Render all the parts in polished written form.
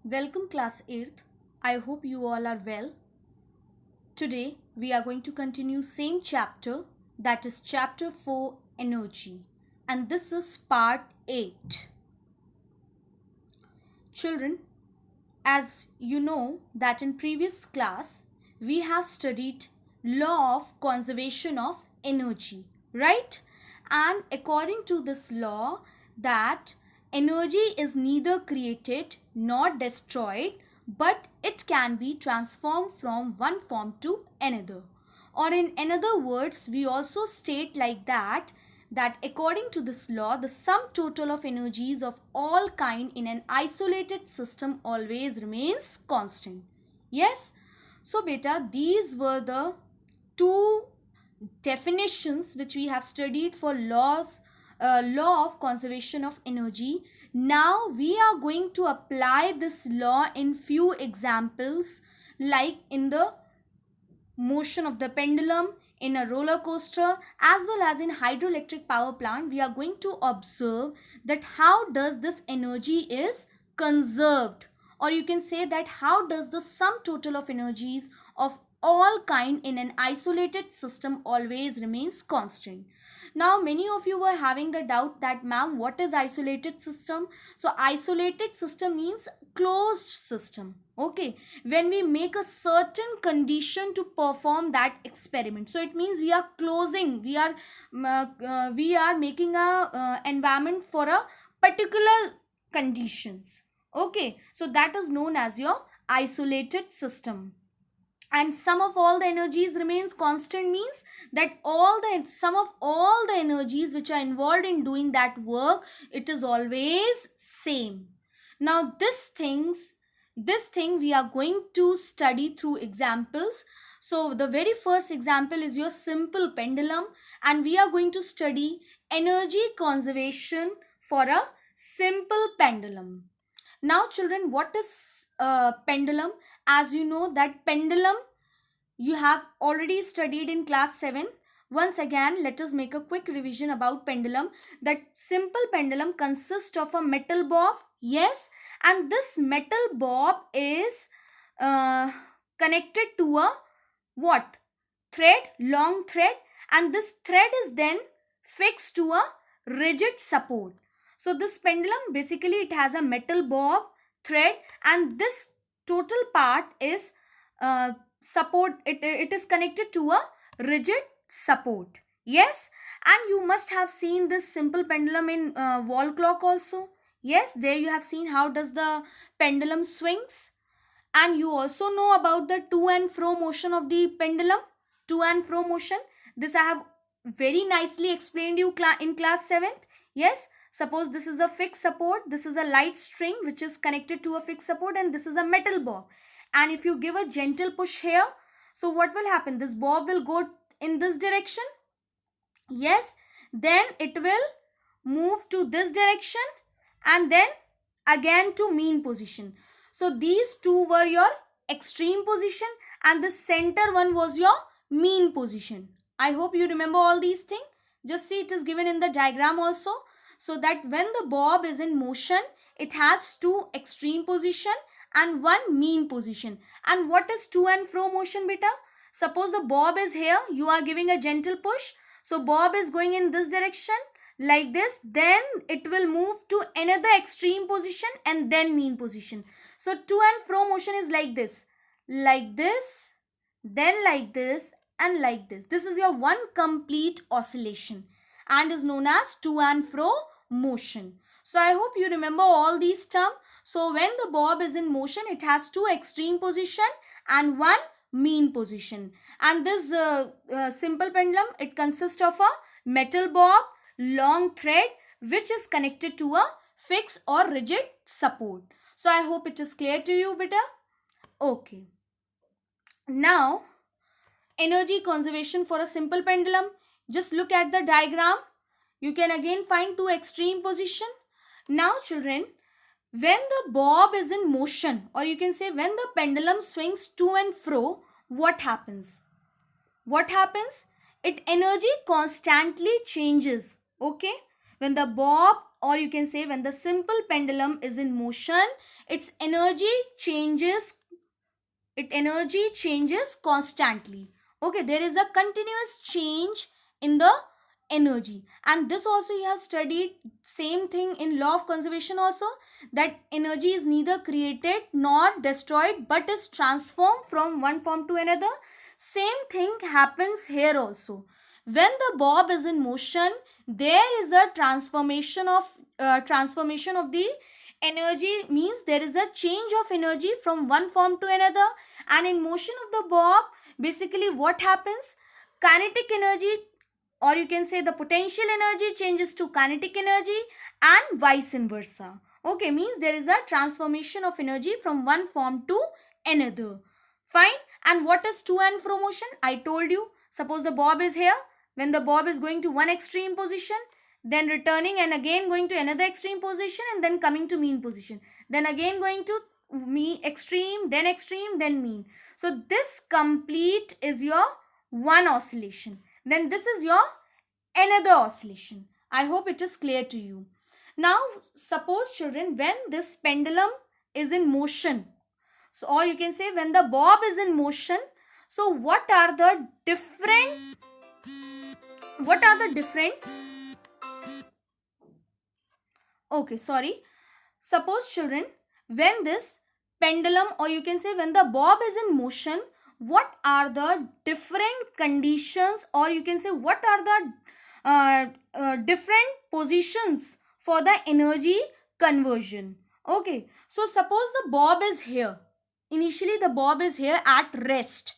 Welcome class 8th. I hope you all are well. Today we are going to continue same chapter, that is chapter 4, energy, and this is part 8. Children, as you know that in previous class we have studied law of conservation of energy, right? And according to this law, that energy is neither created nor destroyed, but it can be transformed from one form to another. Or in another words, we also state like that according to this law, the sum total of energies of all kind in an isolated system always remains constant. Yes? So beta, these were the two definitions which we have studied for law of conservation of energy. Now we are going to apply this law in few examples, like in the motion of the pendulum, in a roller coaster, as well as in hydroelectric power plant. We are going to observe that how does this energy is conserved, or you can say that how does the sum total of energies of all kind in an isolated system always remains constant. Now many of you were having the doubt that ma'am, what is isolated system? So isolated system means closed system. Okay, when we make a certain condition to perform that experiment, so it means we are closing, we are making a environment for a particular conditions. Okay, so that is known as your isolated system. And sum of all the energies remains constant means that all the sum of all the energies which are involved in doing that work, it is always same. Now this thing we are going to study through examples. So the very first example is your simple pendulum, and we are going to study energy conservation for a simple pendulum. Now children, what is pendulum? As you know that pendulum you have already studied in class 7. Once again, let us make a quick revision about pendulum. That simple pendulum consists of a metal bob, yes, and this metal bob is uh, connected to a what? Thread, long thread, and this thread is then fixed to a rigid support. So this pendulum, basically it has a metal bob, thread, and this total part is it is connected to a rigid support. Yes, and you must have seen this simple pendulum in wall clock also. Yes, there you have seen how does the pendulum swings. And you also know about the to and fro motion of the pendulum. To and fro motion, this I have very nicely explained you in class 7th. Yes, suppose this is a fixed support, this is a light string which is connected to a fixed support, and this is a metal bob. And if you give a gentle push here, so what will happen? This bob will go in this direction. Yes, then it will move to this direction and then again to mean position. So these two were your extreme position, and the center one was your mean position. I hope you remember all these things. Just see, it is given in the diagram also. So that when the bob is in motion, it has two extreme position and one mean position. And what is to and fro motion, beta? Suppose the bob is here, you are giving a gentle push. So bob is going in this direction like this, then it will move to another extreme position and then mean position. So to and fro motion is like this, then like this, and like this. This is your one complete oscillation and is known as to and fro motion. So I hope you remember all these terms. So when the bob is in motion, it has two extreme position and one mean position. And this simple pendulum, it consists of a metal bob, long thread, which is connected to a fixed or rigid support. So I hope it is clear to you, beta. Okay. Now, energy conservation for a simple pendulum. Just look at the diagram. You can again find two extreme position. Now children, when the bob is in motion, or you can say when the pendulum swings to and fro, what happens? What happens? It energy constantly changes. Okay, when the bob, or you can say when the simple pendulum is in motion, its energy changes, constantly. Okay, there is a continuous change in the energy. And this also you have studied same thing in law of conservation also, that energy is neither created nor destroyed but is transformed from one form to another. Same thing happens here also. When the bob is in motion, there is a transformation of the energy, means there is a change of energy from one form to another. And in motion of the bob, basically what happens, kinetic energy, or you can say the potential energy, changes to kinetic energy, and vice versa. Okay, means there is a transformation of energy from one form to another. Fine. And what is to and fro motion? I told you, suppose the bob is here, when the bob is going to one extreme position, then returning and again going to another extreme position, and then coming to mean position, then again going to extreme, then mean. So this complete is your one oscillation. Then this is your another oscillation. I hope it is clear to you. Now suppose children, when this pendulum is in motion, so, or you can say when the bob is in motion, so what are the different okay, sorry. Suppose children, when this pendulum, or you can say when the bob is in motion, what are the different conditions, or you can say what are the different positions for the energy conversion? Okay, so suppose the bob is here. Initially the bob is here at rest,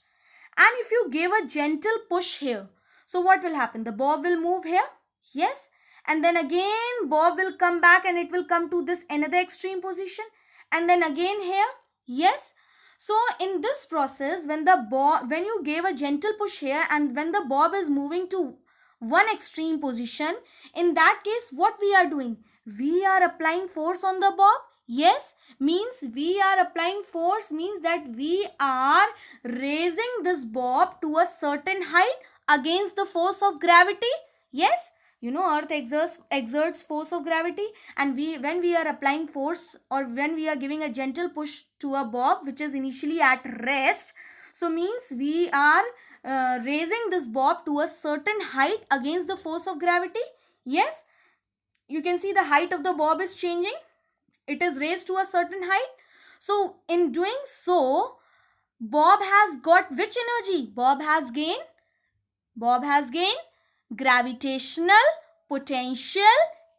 and if you give a gentle push here, so what will happen? The bob will move here, yes, and then again bob will come back and it will come to this another extreme position, and then again here, yes. So in this process, when you gave a gentle push here, and when the bob is moving to one extreme position, in that case what we are doing, we are applying force on the bob. Yes, means we are applying force, means that we are raising this bob to a certain height against the force of gravity. Yes, you know earth exerts force of gravity, and when we are applying force, or when we are giving a gentle push to a bob which is initially at rest, so means we are raising this bob to a certain height against the force of gravity. Yes, you can see the height of the bob is changing, it is raised to a certain height. So in doing so, bob has got which energy? Bob has gained gravitational potential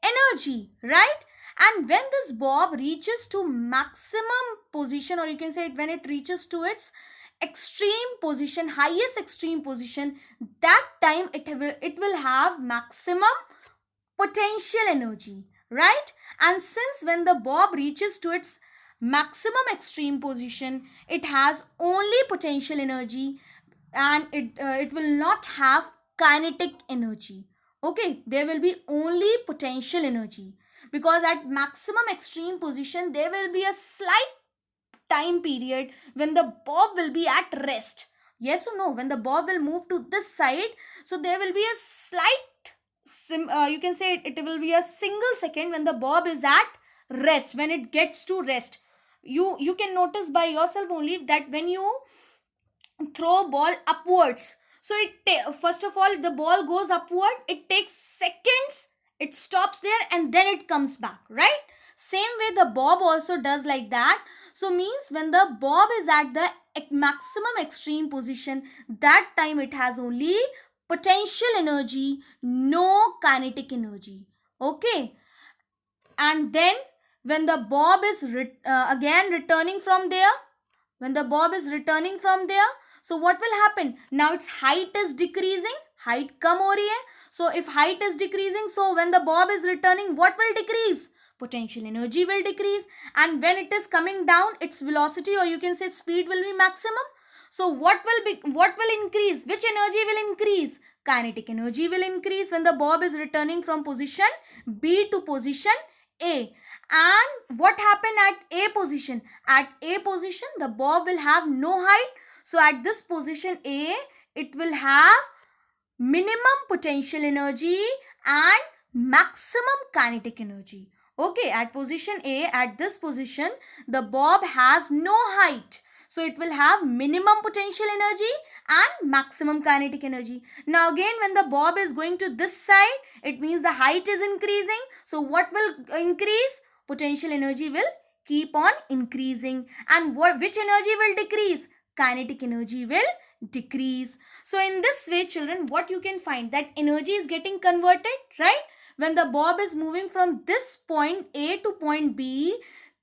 energy, right? And when this bob reaches to maximum position, or you can say when it reaches to its extreme position, highest extreme position, that time it will have maximum potential energy, right? And since when the bob reaches to its maximum extreme position, it has only potential energy, and it will not have kinetic energy. Okay, there will be only potential energy, because at maximum extreme position there will be a slight time period when the bob will be at rest. Yes or no? When the bob will move to this side, so there will be a slight you can say it will be a single second when the bob is at rest, when it gets to rest. You can notice by yourself only that when you throw ball upwards, so first of all the ball goes upward, it takes seconds, it stops there, and then it comes back, right? Same way the bob also does like that. So means when the bob is at the maximum extreme position, that time it has only potential energy, no kinetic energy. Okay, and then when the bob is again returning from there, when the bob is returning from there, so what will happen? Now its height is decreasing, height come over here. So if height is decreasing, so when the bob is returning, what will decrease? Potential energy will decrease. And when it is coming down, its velocity, or you can say speed, will be maximum. So what will increase? Which energy will increase? Kinetic energy will increase when the bob is returning from position B to position A. And what happened at A position? At A position, the bob will have no height. So at this position A, it will have minimum potential energy and maximum kinetic energy. Okay, at position A, at this position, the bob has no height. So it will have minimum potential energy and maximum kinetic energy. Now again, when the bob is going to this side, it means the height is increasing. So what will increase? Potential energy will keep on increasing. And which energy will decrease? Kinetic energy will decrease. So in this way, children, what you can find, that energy is getting converted, right? When the bob is moving from this point A to point B,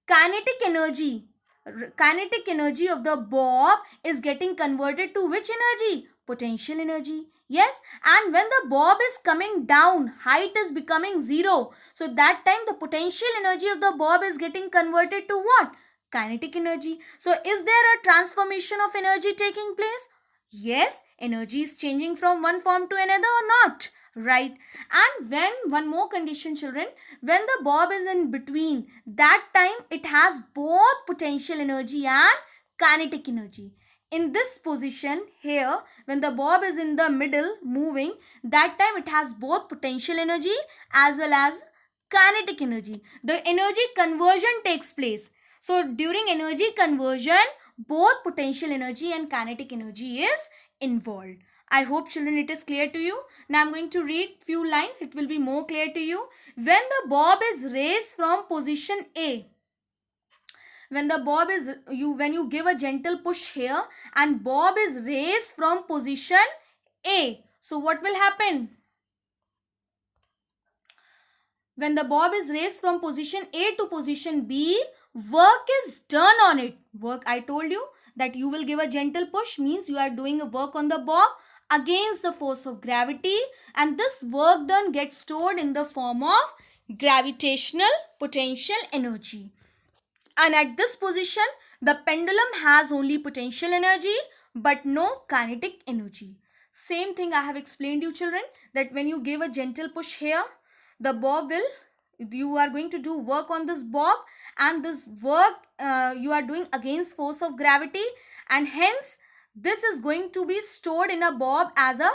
kinetic energy of the bob is getting converted to which energy? Potential energy. Yes, and when the bob is coming down, height is becoming zero. So that time the potential energy of the bob is getting converted to what? Kinetic energy. So is there a transformation of energy taking place? Yes, energy is changing from one form to another or not? Right. And when, one more condition, children, when the bob is in between, that time it has both potential energy and kinetic energy. In this position here, when the bob is in the middle moving, that time it has both potential energy as well as kinetic energy. The energy conversion takes place. So during energy conversion, both potential energy and kinetic energy is involved. I hope, children, it is clear to you. Now I'm going to read few lines. It will be more clear to you. When the bob is raised from position A, when the bob is, when you give a gentle push here and bob is raised from position A, so what will happen? When the bob is raised from position A to position B, work is done on it. Work, I told you that you will give a gentle push, means you are doing a work on the bob against the force of gravity, and this work done gets stored in the form of gravitational potential energy. And at this position, the pendulum has only potential energy but no kinetic energy. Same thing I have explained you, children, that when you give a gentle push here, the bob will, you are going to do work on this bob, and this work you are doing against force of gravity, and hence this is going to be stored in a bob as a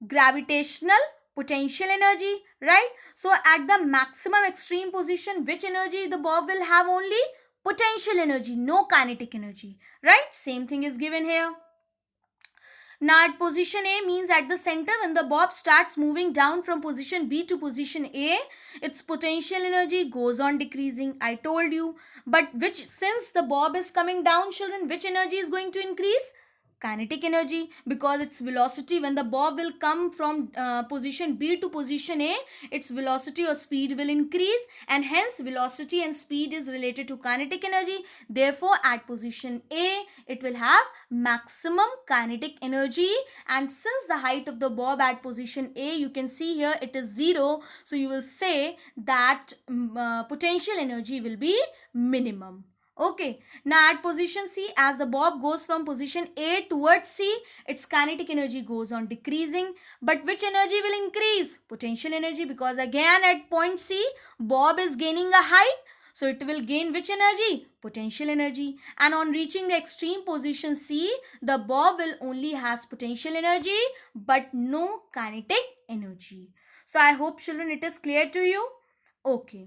gravitational potential energy, right? So at the maximum extreme position, which energy the bob will have? Only potential energy, no kinetic energy, right? Same thing is given here. Now at position A, means at the center, when the bob starts moving down from position B to position A, its potential energy goes on decreasing. I told you. But which, since the bob is coming down, children, which energy is going to increase? Kinetic energy, because its velocity, when the bob will come from position B to position A, its velocity or speed will increase, and hence velocity and speed is related to kinetic energy. Therefore at position A, it will have maximum kinetic energy, and since the height of the bob at position A, you can see here it is 0, so you will say that potential energy will be minimum. Okay, now at position C, as the bob goes from position A towards C, its kinetic energy goes on decreasing. But which energy will increase? Potential energy, because again at point C, bob is gaining a height. So it will gain which energy? Potential energy. And on reaching the extreme position C, the bob will only has potential energy but no kinetic energy. So I hope, children, it is clear to you. Okay.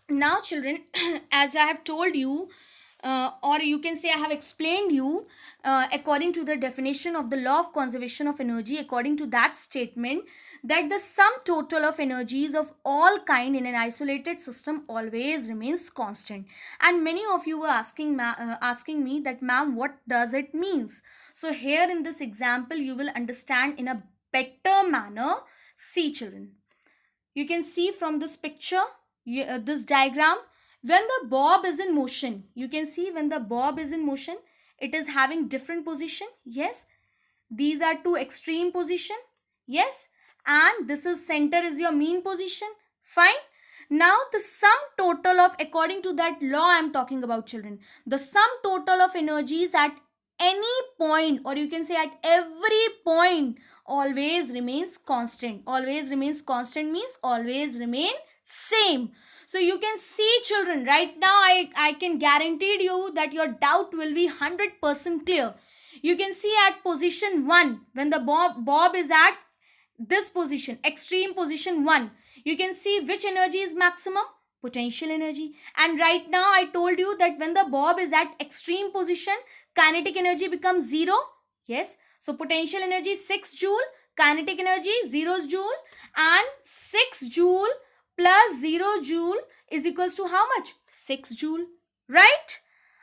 Now, children, as I have told you, or you can say I have explained you, according to the definition of the law of conservation of energy, according to that statement, that the sum total of energies of all kind in an isolated system always remains constant. And many of you were asking me that, ma'am, what does it means? So here in this example, you will understand in a better manner. See, children, you can see from this picture, this diagram, when the bob is in motion, you can see when the bob is in motion, it is having different position. Yes, these are two extreme position. Yes, and this is center is your mean position. Fine. Now the sum total of, according to that law I am talking about, children, the sum total of energies at any point, or you can say at every point, always remains constant. Always remains constant means always remain same. So you can see, children, right now I can guarantee you that your doubt will be 100% clear. You can see at position 1, when the bob is at this position, extreme position 1, you can see which energy is maximum? Potential energy. And right now I told you that when the bob is at extreme position, kinetic energy becomes 0. Yes. So potential energy is 6 joule, kinetic energy 0 joule, and 6 joule plus 0 joule is equals to how much? 6 joule. Right?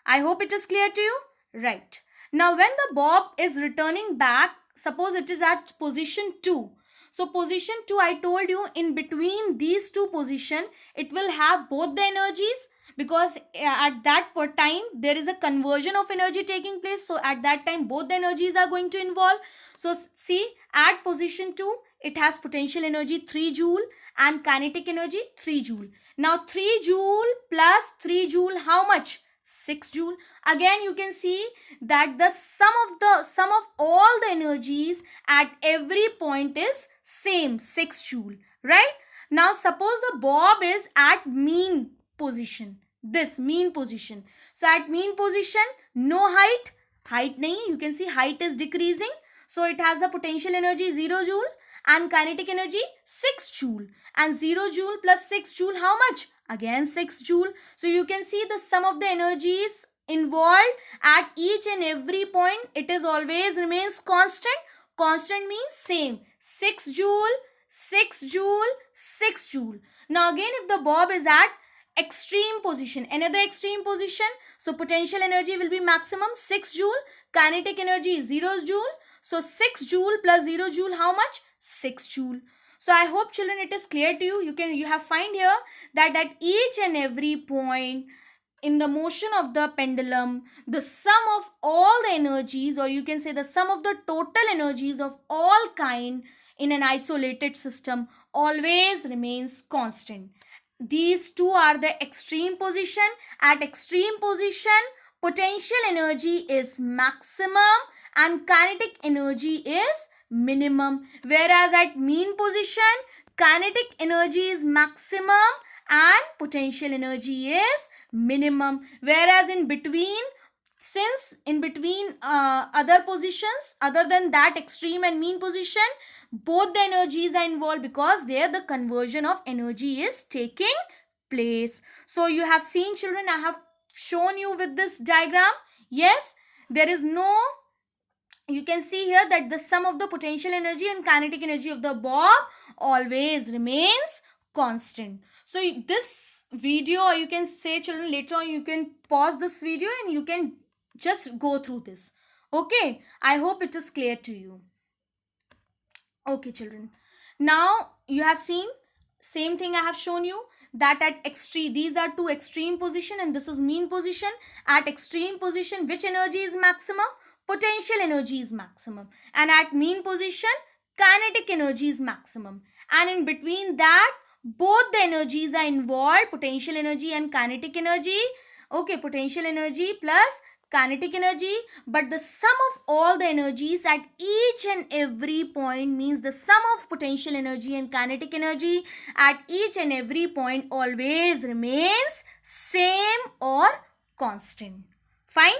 I hope it is clear to you. Right. Now when the bob is returning back, suppose it is at position 2. So position 2, I told you, in between these two position, it will have both the energies, because at that time there is a conversion of energy taking place. So at that time both the energies are going to involve. So see, at position 2 it has potential energy 3 joule and kinetic energy 3 joule. Now 3 joule plus 3 joule, how much? 6 joule. Again you can see that the sum of all the energies at every point is same, 6 joule, right? Now suppose the bob is at mean position, this mean position. So at mean position, no height nahi, you can see height is decreasing. So it has the potential energy 0 joule and kinetic energy 6 joule, and 0 joule plus 6 joule, how much? Again 6 joule. So you can see the sum of the energies involved at each and every point, it is always remains constant. Constant means same, 6 joule, 6 joule, 6 joule. Now again if the bob is at extreme position, another extreme position, so potential energy will be maximum 6 joule, kinetic energy is 0 joule. So 6 joule plus 0 joule, how much? 6 joule. So I hope children it is clear to you. You have find here that at each and every point in the motion of the pendulum, the sum of all the energies, or you can say the sum of the total energies of all kind in an isolated system always remains constant. These two are the extreme position. At extreme position, potential energy is maximum and kinetic energy is minimum, whereas at mean position, kinetic energy is maximum and potential energy is minimum, whereas in between, since in between other positions other than that extreme and mean position, both the energies are involved, because there the conversion of energy is taking place. So you have seen children, I have shown you with this diagram. Yes, there is no, you can see here that the sum of the potential energy and kinetic energy of the bob always remains constant. So this video, or you can say children, later on you can pause this video and you can just go through this. Okay, I hope it is clear to you. Okay children, now you have seen same thing I have shown you, that at extreme, these are two extreme position and this is mean position. At extreme position, which energy is maximum? Potential energy is maximum. And at mean position, kinetic energy is maximum. And in between that, both the energies are involved, potential energy and kinetic energy. Okay, potential energy plus kinetic energy, but the sum of all the energies at each and every point, means the sum of potential energy and kinetic energy at each and every point always remains same or constant. Fine?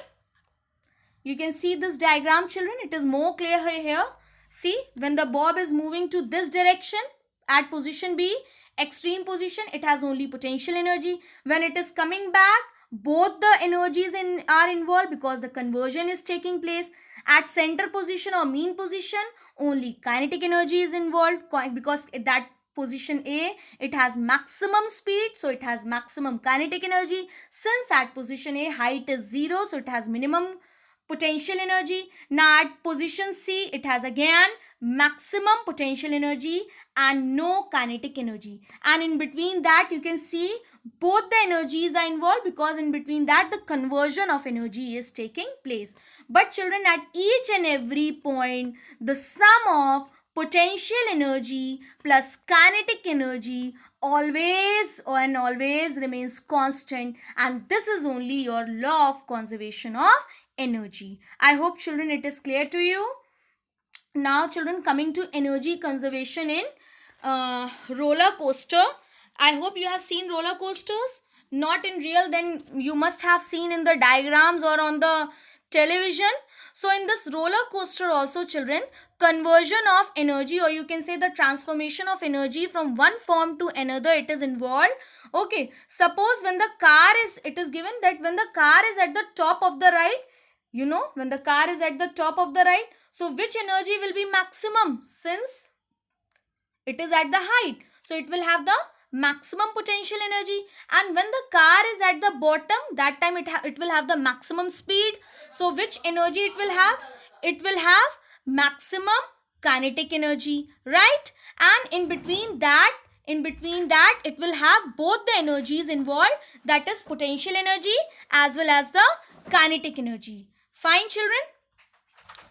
You can see this diagram children, it is more clear here. See, when the bob is moving to this direction at position B, extreme position, it has only potential energy. When it is coming back, both the energies are involved, because the conversion is taking place. At center position or mean position, only kinetic energy is involved, because that position A, it has maximum speed, so it has maximum kinetic energy. Since at position A height is 0, so it has minimum potential energy. Now at position C, it has again maximum potential energy and no kinetic energy. And in between that, you can see both the energies are involved, because in between that the conversion of energy is taking place. But children, at each and every point, the sum of potential energy plus kinetic energy always remains constant, and this is only your law of conservation of energy. I hope children it is clear to you. Now children, coming to energy conservation in roller coaster. I hope you have seen roller coasters. Not in real, then you must have seen in the diagrams or on the television. So in this roller coaster also, children, conversion of energy, or you can say the transformation of energy from one form to another, it is involved. Okay, suppose when the car is, it is given that when the car is at the top of the ride, when the car is at the top of the ride, so which energy will be maximum? Since it is at the height, so it will have the maximum potential energy. And when the car is at the bottom, that time it will have the maximum speed. So which energy it will have? It will have maximum kinetic energy, right? And in between that it will have both the energies involved, that is potential energy as well as the kinetic energy. Fine, children?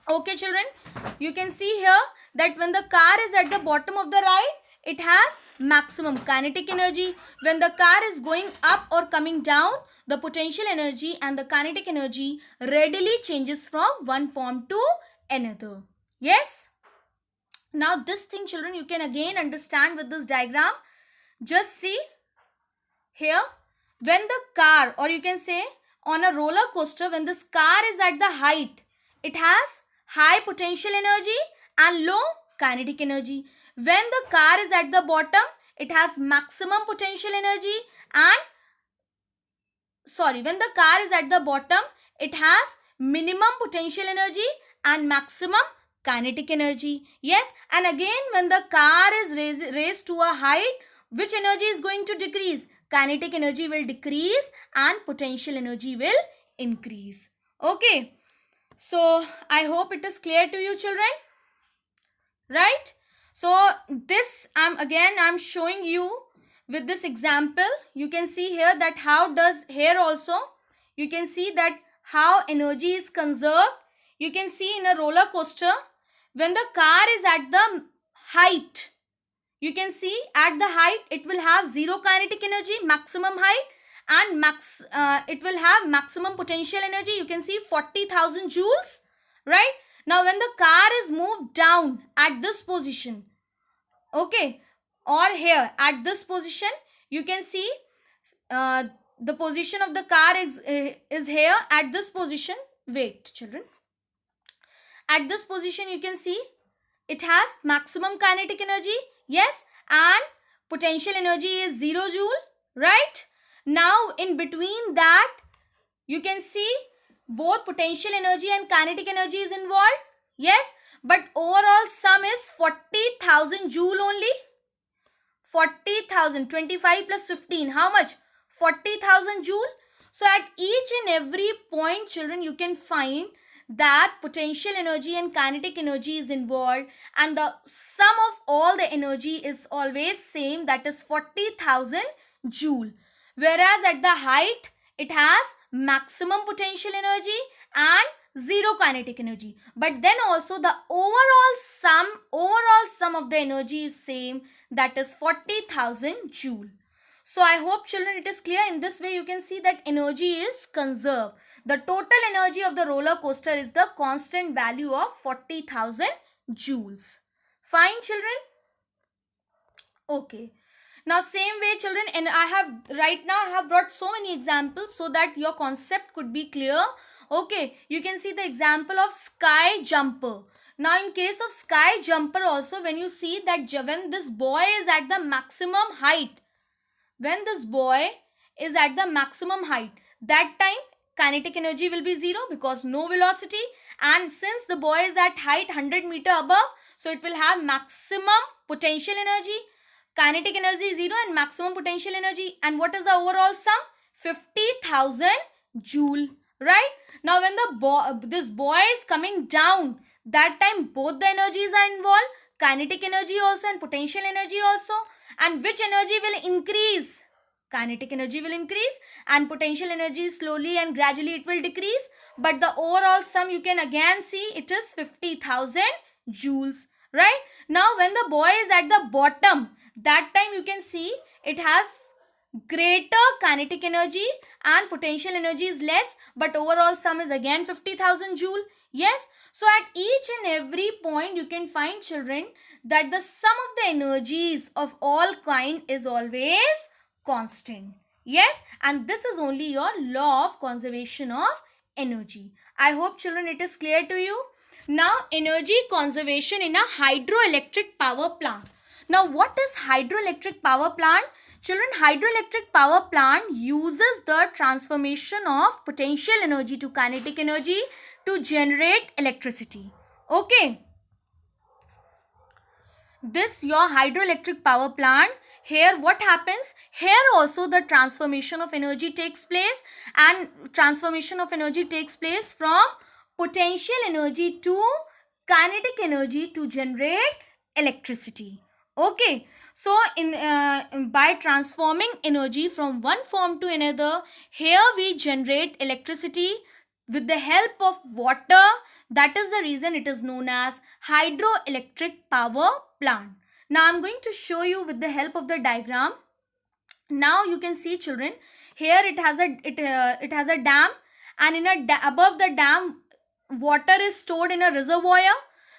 Okay, children, you can see here that when the car is at the bottom of the ride, it has maximum kinetic energy. When the car is going up or coming down, the potential energy and the kinetic energy readily changes from one form to another. Yes? Now this thing, children, you can again understand with this diagram. Just see here, when the car, or you can say on a roller coaster, when this car is at the height, it has high potential energy and low kinetic energy. When the car is at the bottom, it has maximum potential energy and when the car is at the bottom, it has minimum potential energy and maximum kinetic energy. Yes, and again when the car is raised to a height, which energy is going to decrease? Kinetic energy will decrease and potential energy will increase. Okay, so I hope it is clear to you, children, right? So this I'm showing you with this example. You can see here that how does here also you can see that how energy is conserved. You can see in a roller coaster, when the car is at the height, you can see at the height it will have zero kinetic energy, maximum height, and it will have maximum potential energy. You can see 40,000 joules, right? Now when the car is moved down at this position, okay, or here at this position, you can see the position of the car is here at this position. Wait, children, at this position you can see it has maximum kinetic energy, yes, and potential energy is 0 joule, right? Now in between that, you can see both potential energy and kinetic energy is involved, yes, but overall sum is 40,000 joule only. 40,000, 25 plus 15, how much? 40,000 joule. So at each and every point, children, you can find that potential energy and kinetic energy is involved, and the sum of all the energy is always same, that is 40,000 joule. Whereas at the height, it has maximum potential energy and zero kinetic energy. But then also the overall sum of the energy is same, that is 40,000 joule. So I hope, children, it is clear. In this way you can see that energy is conserved. The total energy of the roller coaster is the constant value of 40,000 joules. Fine, children? Okay. Now same way, children, and I have brought so many examples so that your concept could be clear. Okay, you can see the example of sky jumper. Now in case of sky jumper also, when you see that when this boy is at the maximum height, that time kinetic energy will be 0 because no velocity, and since the boy is at height 100 meter above, so it will have maximum potential energy. Kinetic energy is 0 and maximum potential energy. And what is the overall sum? 50,000 joule, right? Now when this boy is coming down, that time both the energies are involved, kinetic energy also and potential energy also. And which energy will increase? Kinetic energy will increase, and potential energy slowly and gradually it will decrease. But the overall sum, you can again see it is 50,000 joules, right? Now when the boy is at the bottom, that time you can see it has greater kinetic energy and potential energy is less, but overall sum is again 50,000 joule. Yes, so at each and every point you can find, children, that the sum of the energies of all kind is always constant. Yes, and this is only your law of conservation of energy. I hope children it is clear to you. Now energy conservation in a hydroelectric power plant. Now what is hydroelectric power plant? Children, hydroelectric power plant uses the transformation of potential energy to kinetic energy to generate electricity. Okay. This your hydroelectric power plant, here what happens, here also the transformation of energy takes place, and transformation of energy takes place from potential energy to kinetic energy to generate electricity. Okay, so in by transforming energy from one form to another, here we generate electricity with the help of water. That is the reason it is known as hydroelectric power plant. Now I'm going to show you with the help of the diagram. Now you can see children, here it has a dam, and in above the dam water is stored in a reservoir.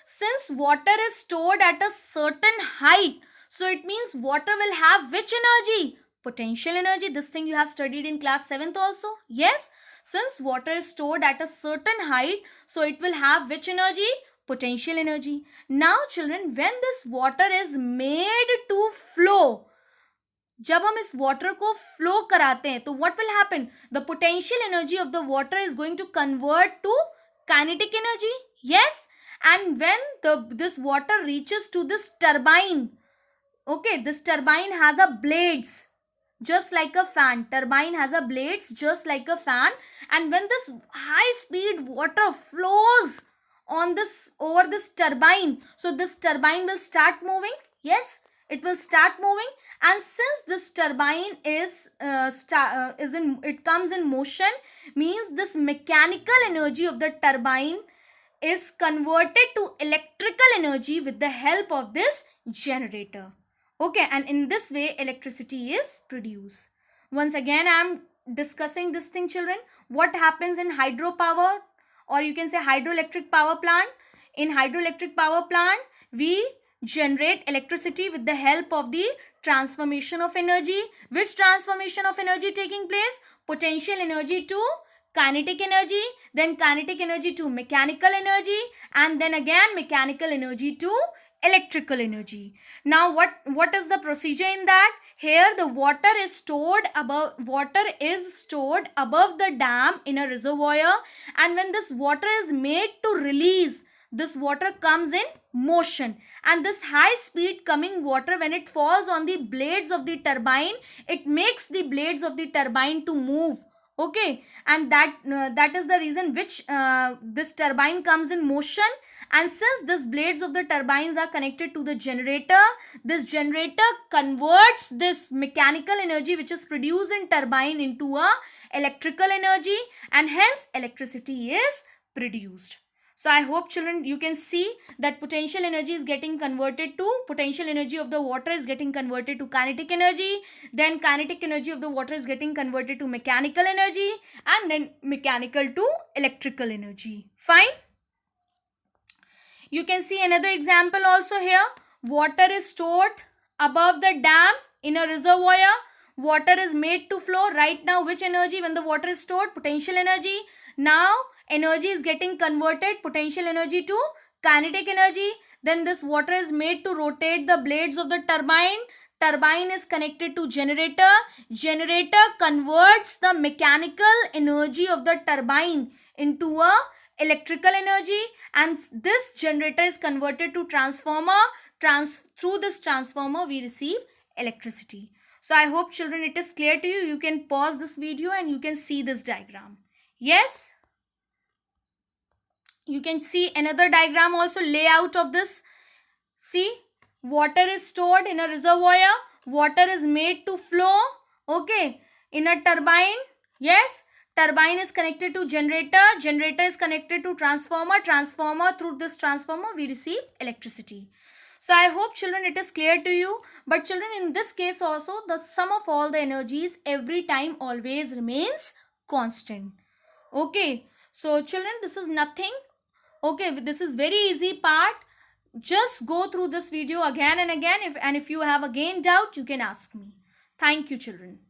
Since water is stored at a certain height, so it means water will have which energy? Potential energy. This thing you have studied in class 7th also. Yes, since water is stored at a certain height, so it will have which energy? Potential energy. Now children, when this water is made to flow, जब हम इस water को flow कराते हैं तो what will happen? The potential energy of the water is going to convert to kinetic energy. Yes, and when this water reaches to this turbine, okay, this turbine has a blades just like a fan. Turbine has a blades just like a fan, and when this high speed water flows on this over this turbine, so this turbine will start moving. Yes, it will start moving, and since this turbine it comes in motion, means this mechanical energy of the turbine is converted to electrical energy with the help of this generator. Okay, and in this way electricity is produced. Once again I am discussing this thing children. What happens in hydropower, or you can say hydroelectric power plant? In hydroelectric power plant we generate electricity with the help of the transformation of energy. Which transformation of energy taking place? Potential energy to kinetic energy, then kinetic energy to mechanical energy, and then again mechanical energy to electrical energy. Now what is the procedure in that? Here the water is stored above the dam in a reservoir, and when this water is made to release, this water comes in motion, and this high speed coming water, when it falls on the blades of the turbine, it makes the blades of the turbine to move. Okay, and that is the reason which this turbine comes in motion. And since these blades of the turbines are connected to the generator, this generator converts this mechanical energy which is produced in turbine into a electrical energy, and hence electricity is produced. So I hope children you can see that potential energy is getting converted to, potential energy of the water is getting converted to kinetic energy, then kinetic energy of the water is getting converted to mechanical energy, and then mechanical to electrical energy. Fine. You can see another example also here. Water is stored above the dam in a reservoir. Water is made to flow. Right now which energy when the water is stored? Potential energy. Now energy is getting converted, potential energy to kinetic energy. Then this water is made to rotate the blades of the turbine. Turbine is connected to generator. Generator converts the mechanical energy of the turbine into a electrical energy, and this generator is converted to transformer. Through this transformer we receive electricity. So I hope children it is clear to you. You can pause this video and you can see this diagram. Yes, you can see another diagram also, layout of this. See, water is stored in a reservoir, water is made to flow, okay, in a turbine. Yes, turbine is connected to generator, generator is connected to transformer, transformer, through this transformer we receive electricity. So I hope children it is clear to you. But children, in this case also the sum of all the energies every time always remains constant. Okay, so children this is nothing. Okay, this is very easy part. Just go through this video again and again, if you have again doubt you can ask me. Thank you children.